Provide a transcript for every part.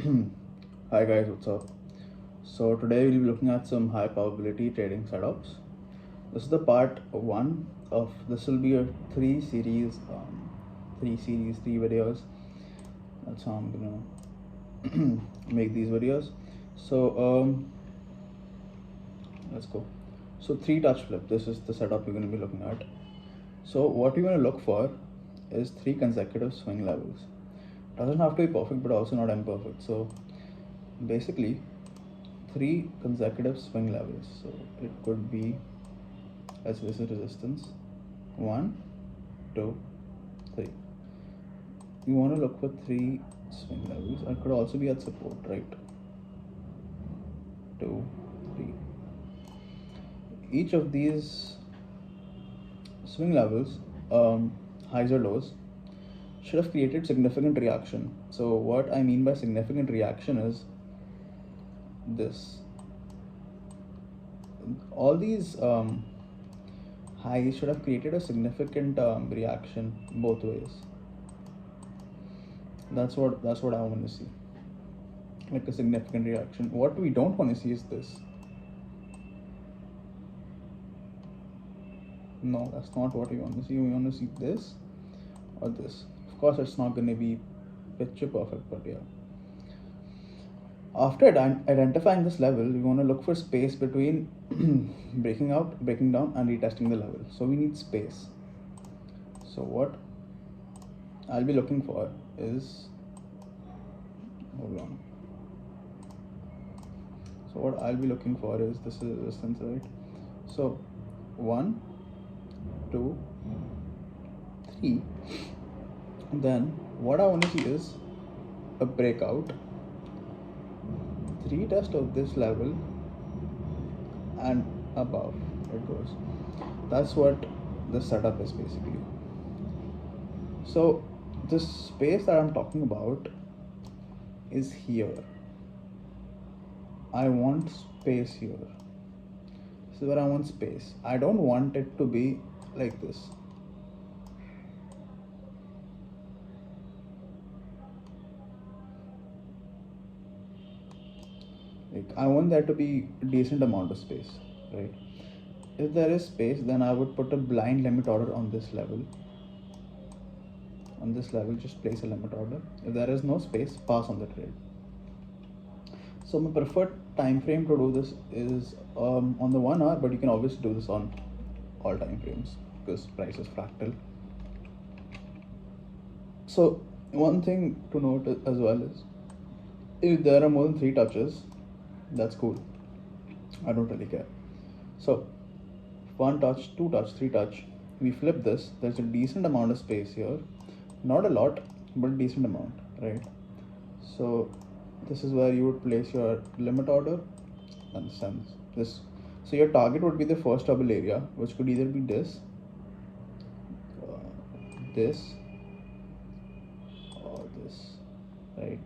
Hi guys, what's up? So today we'll be looking at some high probability trading setups. This is the part one of this will be a three videos. That's how I'm gonna make these videos. So let's go. So three touch flip. This is the setup we're gonna be looking at. So what we're gonna look for is three consecutive swing levels. Doesn't have to be perfect, but also not imperfect. So basically three consecutive swing levels. So it could be as this is resistance 1, 2, 3. You want to look for three swing levels. It could also be at support, right? 2, 3. Each of these swing levels, highs or lows, should have created significant reaction. So what I mean by significant reaction is this. All these highs should have created a significant reaction both ways. That's what I want to see, like a significant reaction. What we don't want to see is this. No, that's not what we want to see. We want to see this or this. Of course, it's not going to be picture perfect, but yeah. After identifying this level, we want to look for space between breaking down, and retesting the level. So we need space. So what I'll be looking for is, hold on. So what I'll be looking for is this is resistance, right? So 1, 2, 3. Then what I want to see is a breakout, retest of this level, and above it goes. That's what the setup is basically. So this space that I'm talking about is here. I want space here. This is where I want space. I don't want it to be like this. Like I want there to be a decent amount of space, right? If there is space, then I would put a blind limit order on this level. On this level, just place a limit order. If there is no space, pass on the trade. So my preferred time frame to do this is on the 1 hour, but you can obviously do this on all time frames because price is fractal. So one thing to note as well is if there are more than 3 touches, that's cool. I don't really care. So 1 touch, 2 touch, 3 touch, we flip this. There's a decent amount of space here, not a lot, but a decent amount, right? So this is where you would place your limit order and send this. So your target would be the first double area, which could either be this, this, or this, right?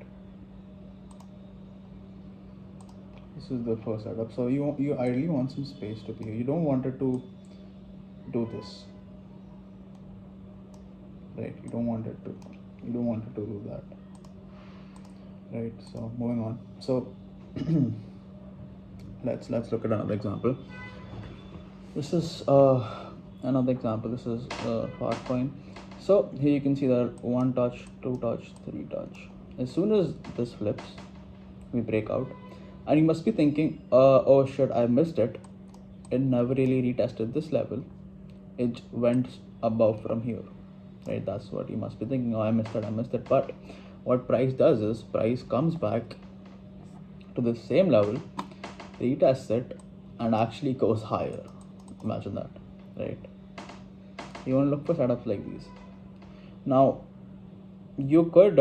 This is the first setup. So you ideally want some space to be here. You don't want it to do this, right? You don't want it to do that, right? So moving on. So let's look at another example. This is another example. This is fast coin. So here you can see that 1 touch, 2 touch, 3 touch. As soon as this flips, we break out, and you must be thinking, oh shit, I missed it. It never really retested this level. It went above from here, right? That's what you must be thinking. Oh, I missed it. But what price does is price comes back to the same level, retests it, and actually goes higher. Imagine that, right? You want to look for setups like these. Now you could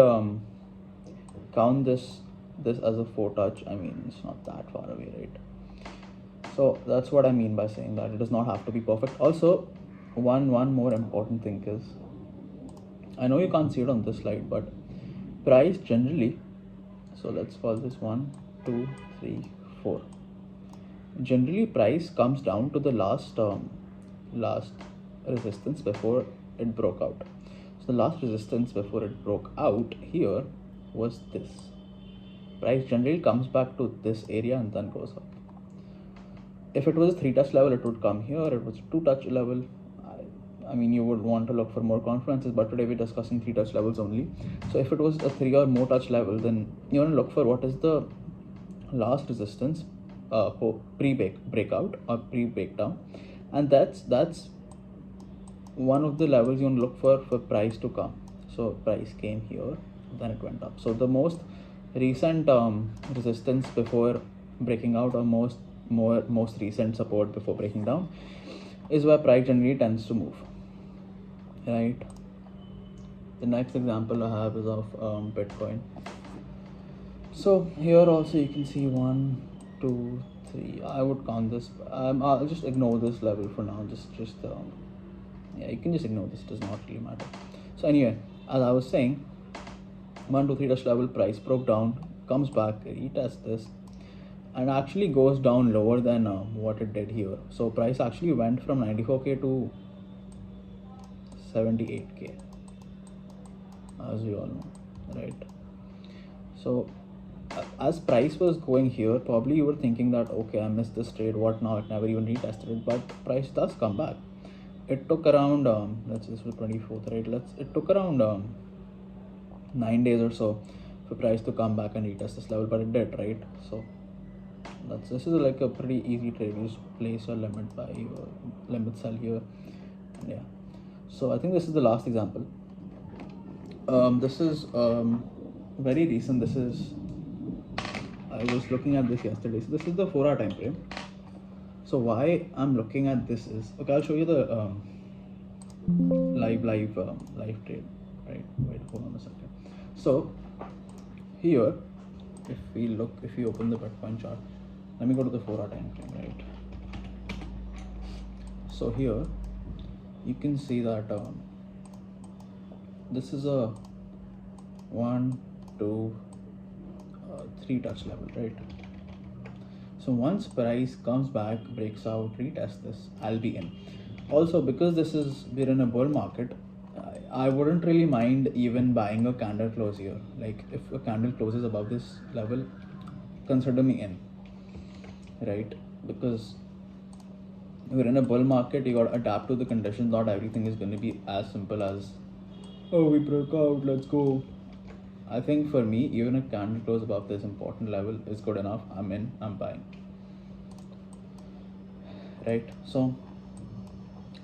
count this as a 4 touch. I mean, it's not that far away, right? So that's what I mean by saying that it does not have to be perfect. Also, one more important thing is, I know you can't see it on this slide, but price generally, so let's call this 1, 2, 3, 4. Generally price comes down to the last resistance before it broke out. So the last resistance before it broke out here was this. price generally comes back to this area and then goes up. If it was a 3-touch level, it would come here. If it was a 2-touch level, I mean, you would want to look for more confluences, but today we're discussing 3-touch levels only. So if it was a 3 or more touch level, then you want to look for what is the last resistance pre-breakout or pre-breakdown, and that's one of the levels you want to look for price to come. So price came here, then it went up. So the most recent resistance before breaking out, or most recent support before breaking down, is where price generally tends to move, right? The next example I have is of Bitcoin. So here also you can see 1, 2, 3. I would count this. I'll just ignore this level for now. Yeah, you can just ignore this. It does not really matter. So anyway, as I was saying, 1, 2, 3 touch level, price broke down, comes back, retests this, and actually goes down lower than what it did here. So price actually went from 94k to 78k, as we all know, right? So as price was going here, probably you were thinking that, okay, I missed this trade, what now, it never even retested it, but price does come back. It took around let's say this was 24th, right? It took around 9 days or so for price to come back and retest this level, but it did, right? So this is like a pretty easy trade. You just place your limit buy or limit sell here, and yeah. So I think this is the last example. This is very recent. I was looking at this yesterday. So this is the 4-hour time frame. So why I'm looking at this is, okay, I'll show you the live trade, right? Wait, hold on a second. So here, if you open the Bitcoin chart, let me go to the 4-hour time frame, right? So here you can see that this is a 1, 2, 3 touch level, right? So once price comes back, breaks out, retest this, I'll be in. Also, because we're in a bull market, I wouldn't really mind even buying a candle close here. Like if a candle closes above this level, consider me in, right? Because we're in a bull market, you got to adapt to the conditions. Not everything is going to be as simple as, oh, we broke out, let's go. I think for me, even a candle close above this important level is good enough. I'm in, I'm buying, right? So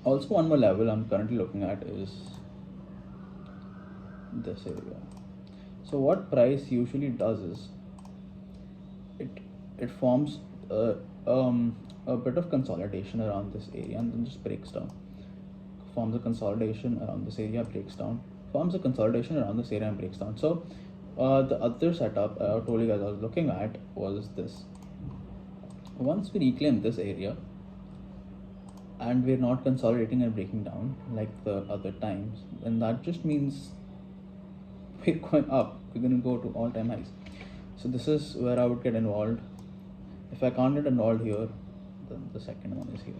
also one more level I'm currently looking at is this area. So what price usually does is it forms a bit of consolidation around this area and then just breaks down. Forms a consolidation around this area, breaks down. Forms a consolidation around this area and breaks down. So the other setup I told you guys I was looking at was this. Once we reclaim this area and we're not consolidating and breaking down like the other times, then that just means we're going up. We're going to go to all-time highs. So this is where I would get involved. If I can't get involved here, then the second one is here.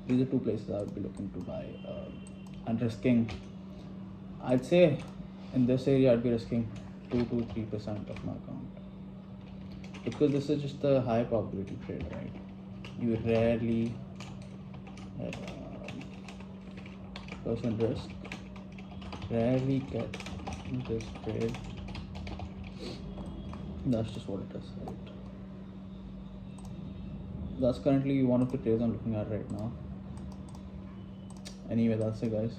These are two places I would be looking to buy and risking. I'd say in this area I'd be risking 2 to 3% of my account, because this is just a high probability trade, right? You rarely percent risk, rarely get this trade. That's just what it is, right? That's currently one of the trades I'm looking at right now. Anyway, that's it, guys.